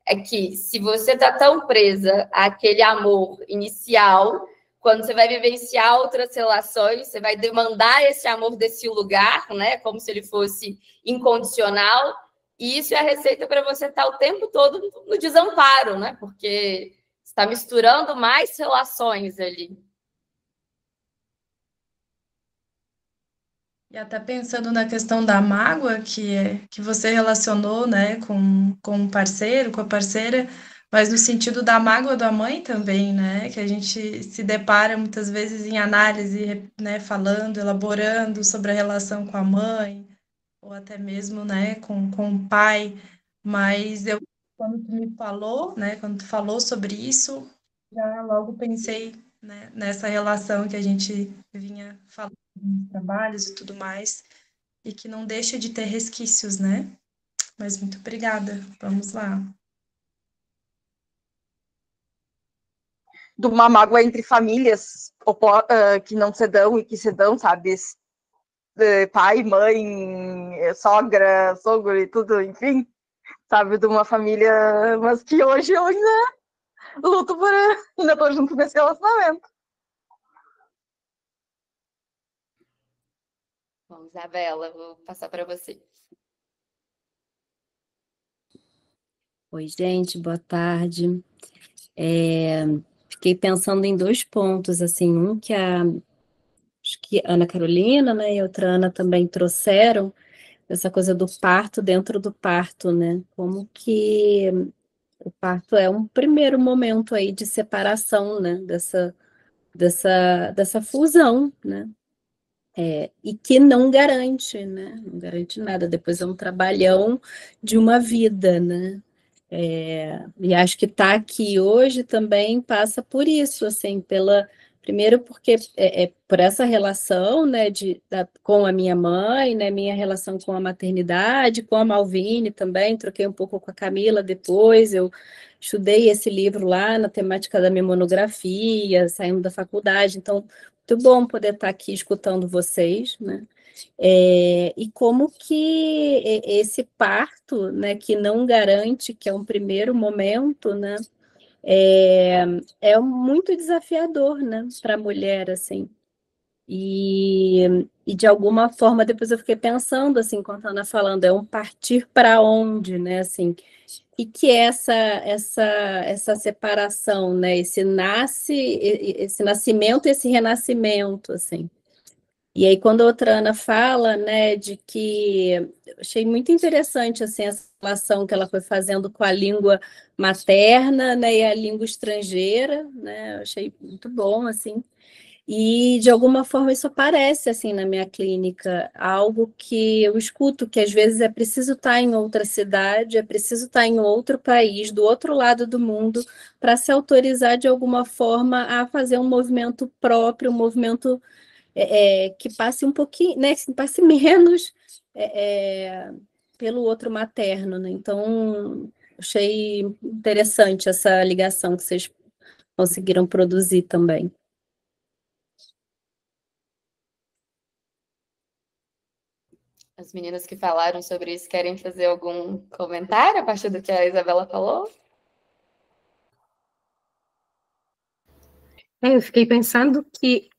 é que se você está tão presa àquele amor inicial, quando você vai vivenciar outras relações, você vai demandar esse amor desse lugar, né? Como se ele fosse incondicional. E isso é a receita para você estar o tempo todo no desamparo, né? Porque Está misturando mais relações ali. E até pensando na questão da mágoa que você relacionou, né, com o parceiro, com a parceira, mas no sentido da mágoa da mãe também, né, que a gente se depara muitas vezes em análise, né, falando, elaborando sobre a relação com a mãe, ou até mesmo, né, com o pai, mas eu, quando tu me falou, né, quando tu falou sobre isso, já logo pensei, né, nessa relação que a gente vinha falando nos trabalhos e tudo mais, e que não deixa de ter resquícios, né? Mas muito obrigada. Vamos lá. De uma mágoa entre famílias que não se dão e que se dão, sabe? Pai, mãe, sogra, sogro e tudo, enfim, sabe? De uma família, mas que hoje eu ainda luto por. Ainda tô junto nesse relacionamento. Bom, Isabela, vou passar para você. Oi, gente, boa tarde. Fiquei pensando em 2 pontos, assim, um que acho que a Ana Carolina, né, e a outra Ana também trouxeram, essa coisa do parto dentro do parto, né, como que o parto é um primeiro momento aí de separação, né, dessa fusão, né, e que não garante, né, não garante nada, depois é um trabalhão de uma vida, né. E acho que estar aqui hoje também passa por isso, assim, primeiro porque por essa relação, né, com a minha mãe, né, minha relação com a maternidade, com a Malvine também, troquei um pouco com a Camila depois, eu estudei esse livro lá na temática da minha monografia, saindo da faculdade, então, muito bom poder estar aqui escutando vocês, né, e como que esse parto, né, que não garante, que é um primeiro momento, né, é muito desafiador, né, para a mulher, assim. E de alguma forma, depois eu fiquei pensando, assim, enquanto a Ana falando, é um partir para onde, né, assim, e que é essa separação, né, esse nascimento e esse renascimento, assim. E aí, quando a outra Ana fala, né, de que eu achei muito interessante assim, essa relação que ela foi fazendo com a língua materna, né, e a língua estrangeira, né, eu achei muito bom, assim. E, de alguma forma, isso aparece, assim, na minha clínica, algo que eu escuto, que às vezes é preciso estar em outra cidade, é preciso estar em outro país, do outro lado do mundo, para se autorizar, de alguma forma, a fazer um movimento próprio, um movimento que passe um pouquinho, né, que passe menos pelo outro materno, né? Então, achei interessante essa ligação que vocês conseguiram produzir também. As meninas que falaram sobre isso querem fazer algum comentário a partir do que a Isabela falou? Eu fiquei pensando que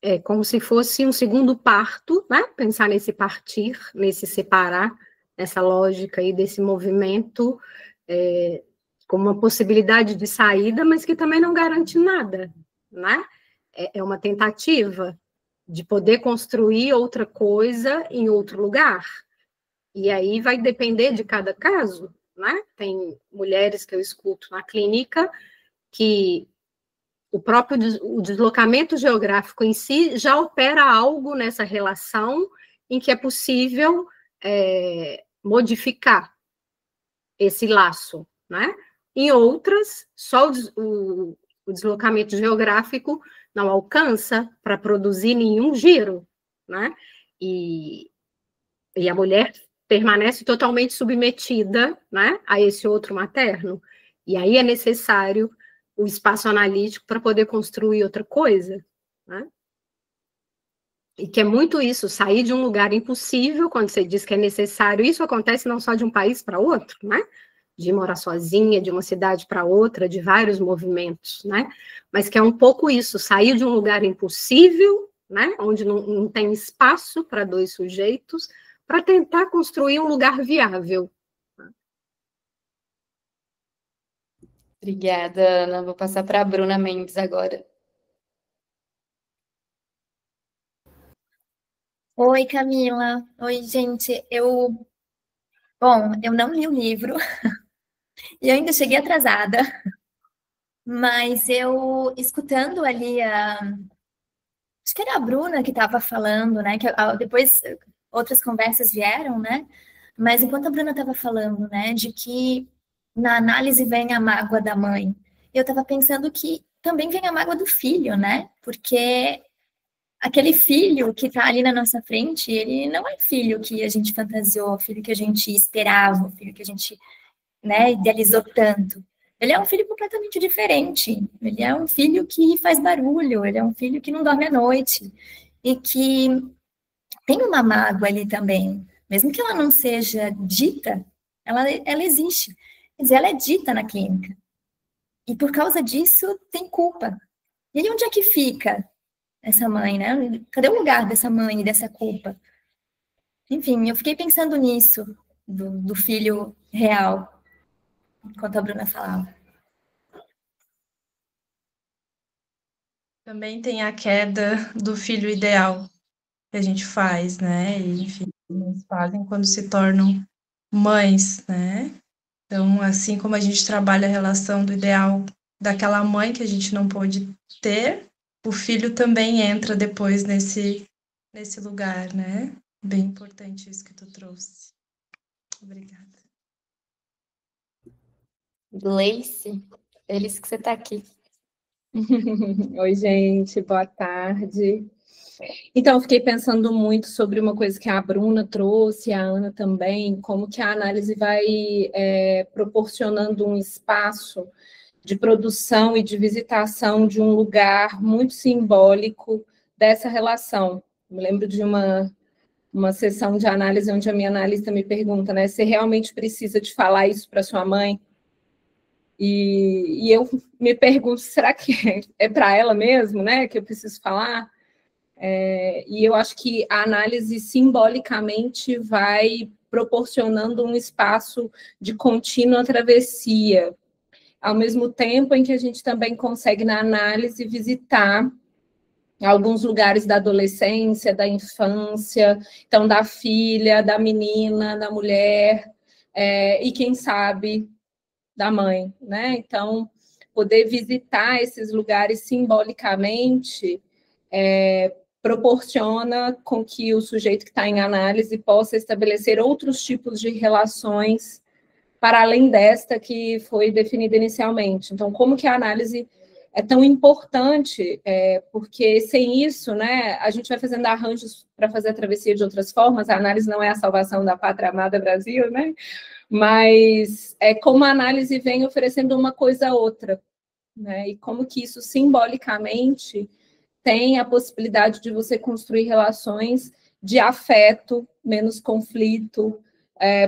é como se fosse um segundo parto, né? Pensar nesse partir, nesse separar, nessa lógica aí desse movimento como uma possibilidade de saída, mas que também não garante nada, né? É uma tentativa de poder construir outra coisa em outro lugar. E aí vai depender de cada caso, né? Tem mulheres que eu escuto na clínica que o próprio o deslocamento geográfico em si já opera algo nessa relação em que é possível modificar esse laço, né? Em outras, só o deslocamento geográfico não alcança para produzir nenhum giro, né? E a mulher permanece totalmente submetida, né, a esse outro materno. E aí é necessário o espaço analítico para poder construir outra coisa, né? E que é muito isso, sair de um lugar impossível, quando você diz que é necessário, isso acontece não só de um país para outro, né? De morar sozinha, de uma cidade para outra, de vários movimentos, né? Mas que é um pouco isso, sair de um lugar impossível, né? Onde não tem espaço para 2 sujeitos, para tentar construir um lugar viável. Obrigada, Ana. Vou passar para a Bruna Mendes agora. Oi, Camila. Oi, gente. Bom, eu não li o livro e eu ainda cheguei atrasada, mas eu, escutando ali, acho que era a Bruna que estava falando, né? Depois outras conversas vieram, né? Mas enquanto a Bruna estava falando, né, de que na análise vem a mágoa da mãe, eu estava pensando que também vem a mágoa do filho, né? Porque aquele filho que está ali na nossa frente, ele não é filho que a gente fantasiou, filho que a gente esperava, filho que a gente, né, idealizou tanto. Ele é um filho completamente diferente. Ele é um filho que faz barulho, ele é um filho que não dorme à noite e que tem uma mágoa ali também. Mesmo que ela não seja dita, ela existe. Quer dizer, ela é dita na clínica. E por causa disso, tem culpa. E aí, onde é que fica essa mãe, né? Cadê o lugar dessa mãe e dessa culpa? Enfim, eu fiquei pensando nisso, do filho real, enquanto a Bruna falava. Também tem a queda do filho ideal que a gente faz, né? E, enfim, eles fazem quando se tornam mães, né? Então, assim como a gente trabalha a relação do ideal daquela mãe que a gente não pôde ter, o filho também entra depois nesse lugar, né? Bem importante isso que tu trouxe. Obrigada. Gleice, feliz que você está aqui. Oi, gente, boa tarde. Então, eu fiquei pensando muito sobre uma coisa que a Bruna trouxe, a Ana também, como que a análise vai proporcionando um espaço de produção e de visitação de um lugar muito simbólico dessa relação. Me lembro de uma sessão de análise onde a minha analista me pergunta, né, você realmente precisa de falar isso para sua mãe? E eu me pergunto, será que é para ela mesmo, né, que eu preciso falar? E eu acho que a análise simbolicamente vai proporcionando um espaço de contínua travessia, ao mesmo tempo em que a gente também consegue, na análise, visitar alguns lugares da adolescência, da infância, então da filha, da menina, da mulher, e quem sabe da mãe, né? Então, poder visitar esses lugares simbolicamente proporciona com que o sujeito que está em análise possa estabelecer outros tipos de relações para além desta que foi definida inicialmente. Então, como que a análise é tão importante, porque sem isso, né, a gente vai fazendo arranjos para fazer a travessia de outras formas, a análise não é a salvação da pátria amada Brasil, né, mas é como a análise vem oferecendo uma coisa a outra, né, e como que isso simbolicamente tem a possibilidade de você construir relações de afeto, menos conflito,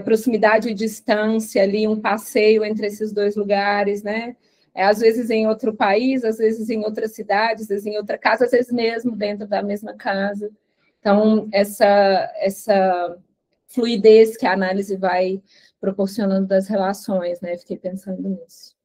proximidade e distância ali, um passeio entre esses dois lugares, né? Às vezes em outro país, às vezes em outra cidade, às vezes em outra casa, às vezes mesmo dentro da mesma casa. Então, essa fluidez que a análise vai proporcionando das relações, né? Fiquei pensando nisso.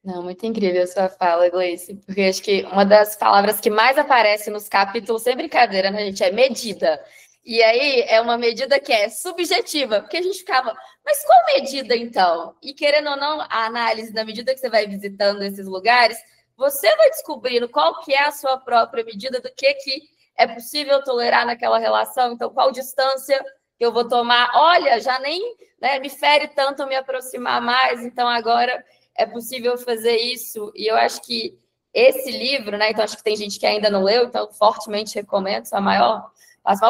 Não, muito incrível a sua fala, Gleice, porque acho que uma das palavras que mais aparece nos capítulos, sem brincadeira, né, gente, é medida. E aí é uma medida que é subjetiva, porque a gente ficava, mas qual medida então? E querendo ou não, a análise, na medida que você vai visitando esses lugares, você vai descobrindo qual que é a sua própria medida do que é possível tolerar naquela relação, então qual distância que eu vou tomar. Olha, já nem, né, me fere tanto me aproximar mais, então agora é possível fazer isso. E eu acho que esse livro, né, então acho que tem gente que ainda não leu, então fortemente recomendo, a maior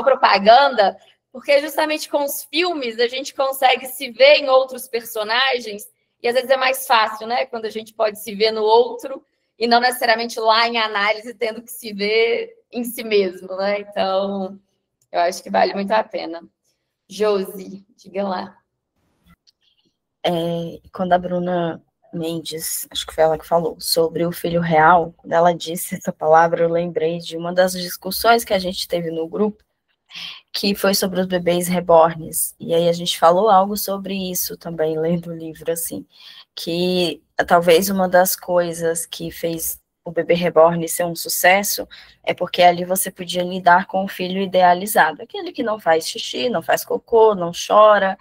propaganda, porque justamente com os filmes a gente consegue se ver em outros personagens, e às vezes é mais fácil, né, quando a gente pode se ver no outro, e não necessariamente lá em análise tendo que se ver em si mesmo, né, então eu acho que vale muito a pena. Josi, diga lá. Quando a Bruna Mendes, acho que foi ela que falou, sobre o filho real, quando ela disse essa palavra, eu lembrei de uma das discussões que a gente teve no grupo, que foi sobre os bebês reborns, e aí a gente falou algo sobre isso também, lendo o livro, assim, que talvez uma das coisas que fez o Bebê Reborn ser um sucesso é porque ali você podia lidar com o filho idealizado, aquele que não faz xixi, não faz cocô, não chora,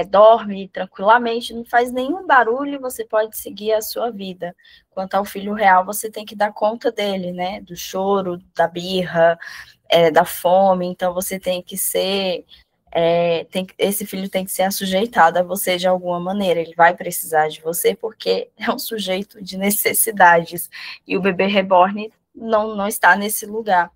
dorme tranquilamente, não faz nenhum barulho, você pode seguir a sua vida. Quanto ao filho real, você tem que dar conta dele, né, do choro, da birra, da fome, então você tem que ser... esse filho tem que ser assujeitado a você de alguma maneira, ele vai precisar de você porque é um sujeito de necessidades, e o Bebê Reborn não está nesse lugar.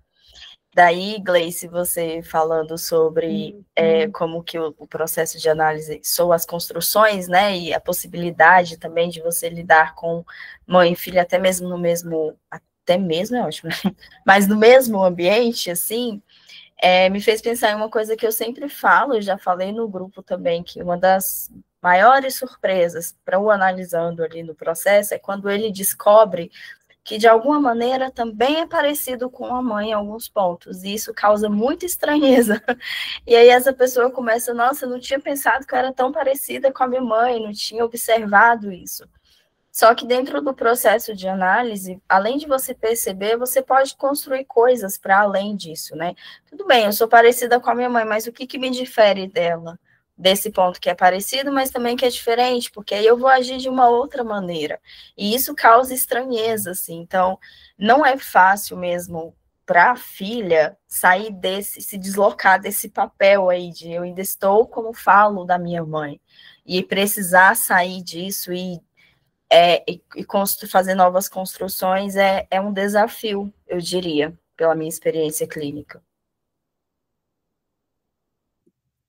Daí, Gleice, você falando sobre como que o processo de análise são as construções, né, e a possibilidade também de você lidar com mãe e filha até mesmo é ótimo, né? Mas no mesmo ambiente, assim, me fez pensar em uma coisa que eu sempre falo, já falei no grupo também, que uma das maiores surpresas para o analisando ali no processo é quando ele descobre que de alguma maneira também é parecido com a mãe em alguns pontos, e isso causa muita estranheza. E aí essa pessoa começa, nossa, eu não tinha pensado que eu era tão parecida com a minha mãe, não tinha observado isso. Só que dentro do processo de análise, além de você perceber, você pode construir coisas para além disso, né? Tudo bem, eu sou parecida com a minha mãe, mas o que me difere dela? Desse ponto que é parecido, mas também que é diferente, porque aí eu vou agir de uma outra maneira. E isso causa estranheza, assim. Então, não é fácil mesmo para a filha sair se deslocar desse papel aí de eu ainda estou como falo da minha mãe. E precisar sair disso e fazer novas construções é um desafio, eu diria, pela minha experiência clínica.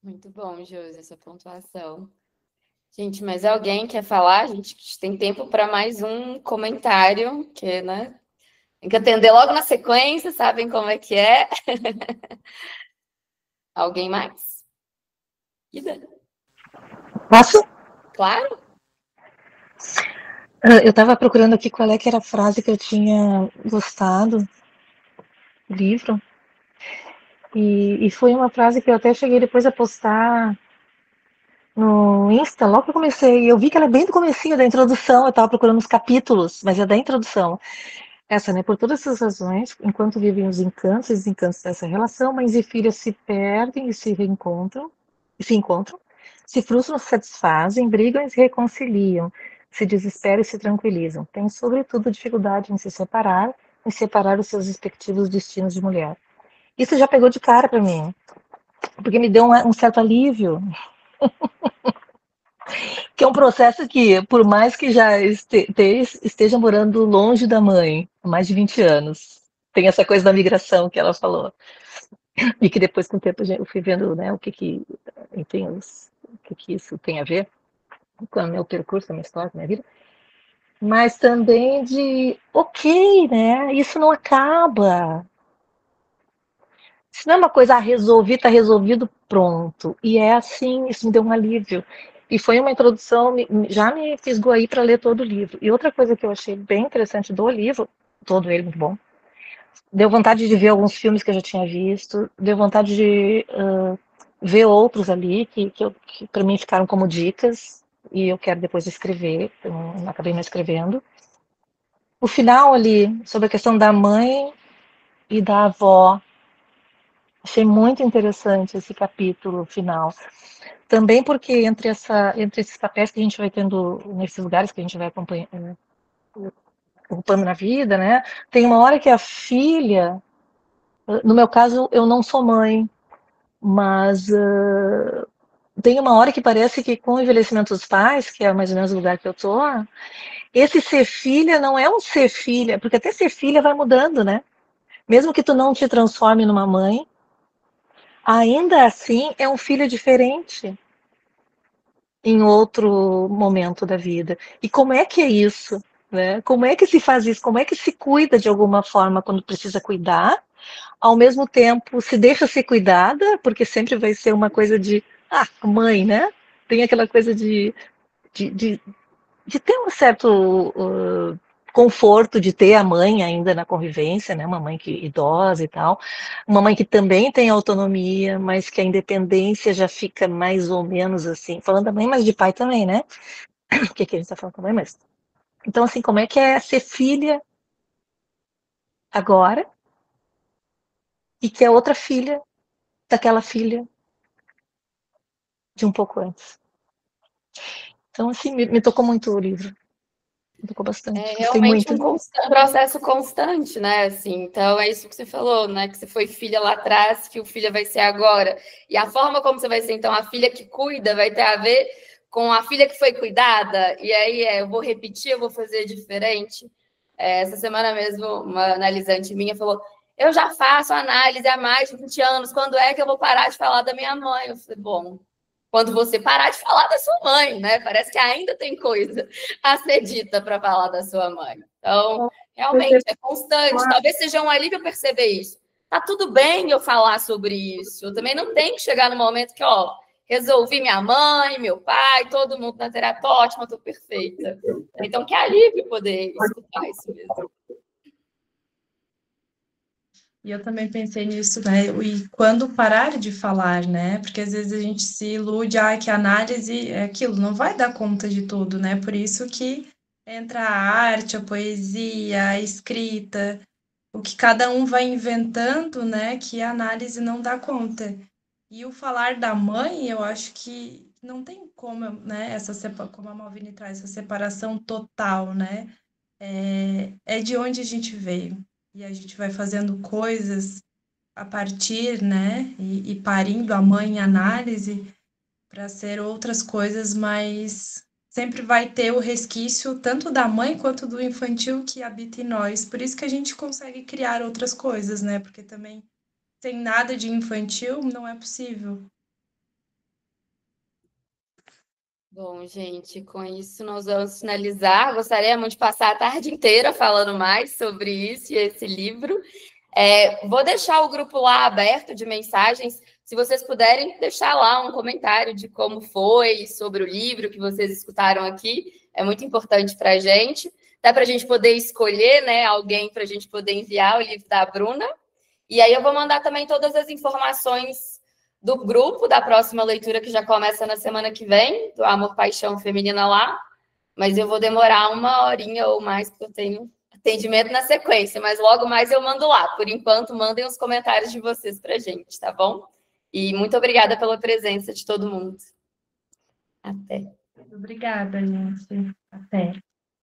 Muito bom, Josi, essa pontuação. Gente, mas alguém quer falar? A gente tem tempo para mais um comentário, que, né? Tem que atender logo na sequência, sabem como é que é. Alguém mais? Ida? Posso? Claro. Eu estava procurando aqui qual é que era a frase que eu tinha gostado do livro. E foi uma frase que eu até cheguei depois a postar no Insta, logo que eu comecei. Eu vi que ela é bem do comecinho da introdução, eu estava procurando os capítulos, mas é da introdução. Essa, né? Por todas essas razões, enquanto vivem os encantos e desencantos dessa relação, mães e filhas se perdem e se reencontram, se frustram, se satisfazem, brigam e se reconciliam, se desesperam e se tranquilizam. Têm, sobretudo, dificuldade em se separar, em separar os seus respectivos destinos de mulher. Isso já pegou de cara para mim, porque me deu um certo alívio. Que é um processo que, por mais que já esteja morando longe da mãe há mais de 20 anos, tem essa coisa da migração que ela falou. E que depois, com o tempo, eu fui vendo, né, o que isso tem a ver com o meu percurso, com a minha história, com a minha vida. Mas também ok, né, isso não acaba. Isso não é uma coisa, resolvi, está resolvido, pronto. E é assim, isso me deu um alívio. E foi uma introdução, já me fisgou aí para ler todo o livro. E outra coisa que eu achei bem interessante do livro, todo ele muito bom, deu vontade de ver alguns filmes que eu já tinha visto, deu vontade de ver outros ali, que para mim ficaram como dicas, e eu quero depois escrever, eu não acabei não escrevendo. O final ali, sobre a questão da mãe e da avó, achei muito interessante esse capítulo final. Também porque entre esses papéis que a gente vai tendo, nesses lugares que a gente vai ocupando na vida, né? Tem uma hora que a filha, no meu caso, eu não sou mãe, mas tem uma hora que parece que com o envelhecimento dos pais, que é mais ou menos o lugar que eu tô, esse ser filha não é um ser filha, porque até ser filha vai mudando, né? Mesmo que tu não te transforme numa mãe, ainda assim é um filho diferente em outro momento da vida. E como é que é isso? Né? Como é que se faz isso? Como é que se cuida de alguma forma quando precisa cuidar? Ao mesmo tempo, se deixa ser cuidada, porque sempre vai ser uma coisa de mãe, né? Tem aquela coisa de ter um certo conforto de ter a mãe ainda na convivência, né? Uma mãe idosa e tal. Uma mãe que também tem autonomia, mas que a independência já fica mais ou menos assim. Falando da mãe, mas de pai também, né? O que a gente está falando com a mãe, mas Então, assim, como é que é ser filha agora e que é outra filha daquela filha de um pouco antes. Então, assim, me tocou muito o livro. Me tocou bastante. É Gostei realmente muito. um processo constante, né? Assim, então, é isso que você falou, né? Que você foi filha lá atrás, que o filho vai ser agora. E a forma como você vai ser, então, a filha que cuida vai ter a ver com a filha que foi cuidada. E aí, eu vou repetir, eu vou fazer diferente. Essa semana mesmo, uma analisante minha falou: eu já faço análise há mais de 20 anos, quando é que eu vou parar de falar da minha mãe? Eu falei, bom, quando você parar de falar da sua mãe, né? Parece que ainda tem coisa a ser dita para falar da sua mãe. Então, realmente, é constante. Talvez seja um alívio perceber isso. Tá tudo bem eu falar sobre isso. Eu também não tenho que chegar no momento que, resolvi minha mãe, meu pai, todo mundo na terapia, ótima, estou perfeita. Então, que alívio poder escutar isso mesmo. E eu também pensei nisso, né? E quando parar de falar, né? Porque às vezes a gente se ilude, que a análise é aquilo, não vai dar conta de tudo, né? Por isso que entra a arte, a poesia, a escrita, o que cada um vai inventando, né? Que a análise não dá conta. E o falar da mãe, eu acho que não tem como, né? Como a Malvine traz, essa separação total, né? É de onde a gente veio. E a gente vai fazendo coisas a partir, né? E parindo a mãe em análise para ser outras coisas, mas sempre vai ter o resquício tanto da mãe quanto do infantil que habita em nós. Por isso que a gente consegue criar outras coisas, né? Porque também sem nada de infantil não é possível. Bom, gente, com isso nós vamos finalizar. Gostaria muito de passar a tarde inteira falando mais sobre isso e esse livro. Vou deixar o grupo lá aberto de mensagens. Se vocês puderem deixar lá um comentário de como foi, sobre o livro que vocês escutaram aqui, é muito importante para a gente. Dá para a gente poder escolher, né, alguém para a gente poder enviar o livro da Bruna. E aí eu vou mandar também todas as informações do grupo da próxima leitura, que já começa na semana que vem, do Amor, Paixão Feminina lá. Mas eu vou demorar 1 horinha ou mais, porque eu tenho atendimento na sequência, mas logo mais eu mando lá. Por enquanto, mandem os comentários de vocês para a gente, tá bom? E muito obrigada pela presença de todo mundo. Até. Obrigada, gente. Até.